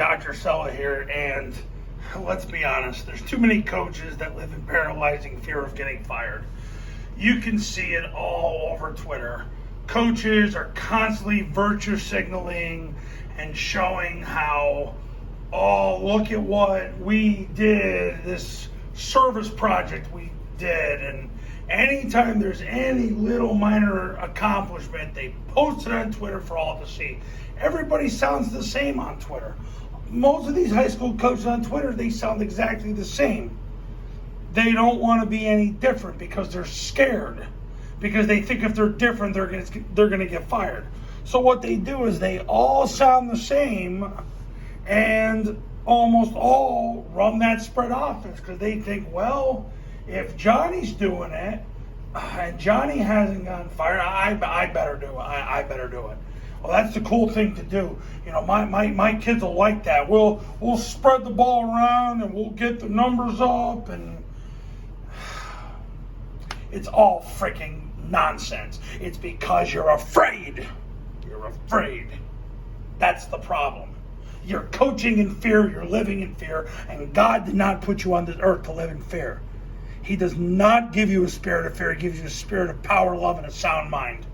Dr. Sella here, and let's be honest, there's too many coaches that live in paralyzing fear of getting fired. You can see it all over Twitter. Coaches are constantly virtue signaling and showing how, oh, look at what we did, this service project we did, and anytime there's any little minor accomplishment, they post it on Twitter for all to see. Everybody sounds the same on Twitter. Most of these high school coaches on Twitter, they sound exactly the same. They don't want to be any different because they're scared. Because they think if they're different, they're going to get fired. So what they do is they all sound the same and almost all run that spread offense because they think, well, if Johnny's doing it and Johnny hasn't gotten fired, I better do it. I better do it. Well, that's the cool thing to do. You know, my kids will like that. We'll spread the ball around and we'll get the numbers up, and it's all freaking nonsense. It's because you're afraid. You're afraid. That's the problem. You're coaching in fear, you're living in fear, and God did not put you on this earth to live in fear. He does not give you a spirit of fear. He gives you a spirit of power, love, and a sound mind.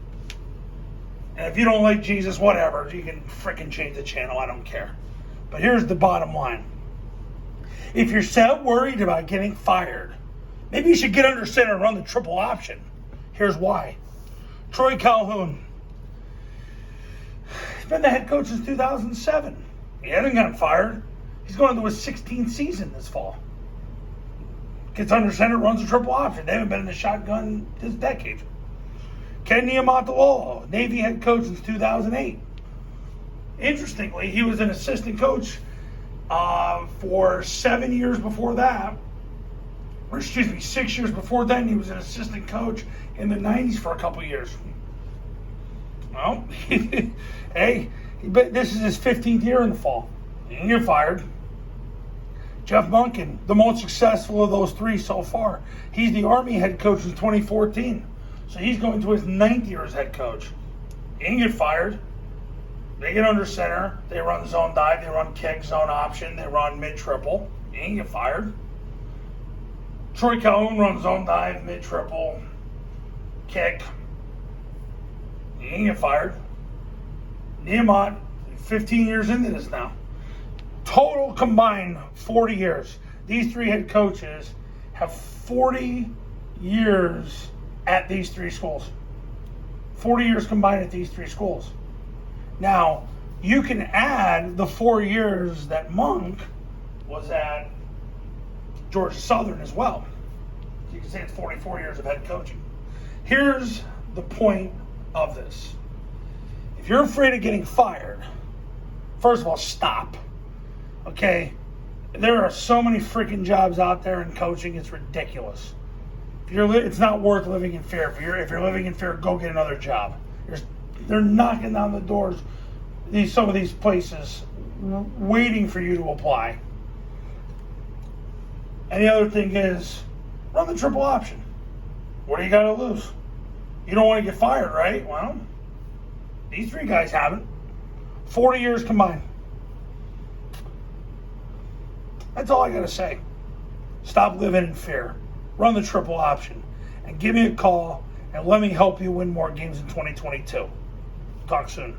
And if you don't like Jesus, whatever, you can freaking change the channel. I don't care. But here's the bottom line. If you're so worried about getting fired, maybe you should get under center and run the triple option. Here's why. Troy Calhoun. He's been the head coach since 2007. He hasn't gotten fired. He's going into his 16th season this fall. Gets under center, runs a triple option. They haven't been in the shotgun this decade. Ken Niumatalolo, Navy head coach since 2008. Interestingly, he was an assistant coach for 7 years before that. Or 6 years before then, he was an assistant coach in the 90s for a couple years. Well, hey, but this is his 15th year in the fall. He didn't get fired. Jeff Monken, the most successful of those three so far. He's the Army head coach in 2014. So he's going to his 9th year as head coach. He didn't get fired. They get under center. They run zone dive. They run kick, zone option. They run mid-triple. He didn't get fired. Troy Calhoun runs zone dive, mid-triple, kick. He didn't get fired. Niumat, 15 years into this now. Total combined 40 years. These three head coaches have 40 years at these three schools. 40 years combined at these three schools. Now, you can add the 4 years that Monk was at Georgia Southern as well. You can say it's 44 years of head coaching. Here's the point of this. If you're afraid of getting fired, first of all, stop. Okay? There are so many freaking jobs out there in coaching, it's ridiculous. It's not worth living in fear. If you're living in fear, go get another job. They're knocking down the doors, some of these places, waiting for you to apply. And the other thing is, run the triple option. What do you got to lose? You don't want to get fired, right? Well, these three guys haven't. 40 years combined. That's all I got to say. Stop living in fear. Run the triple option. And give me a call and let me help you win more games in 2022. Talk soon.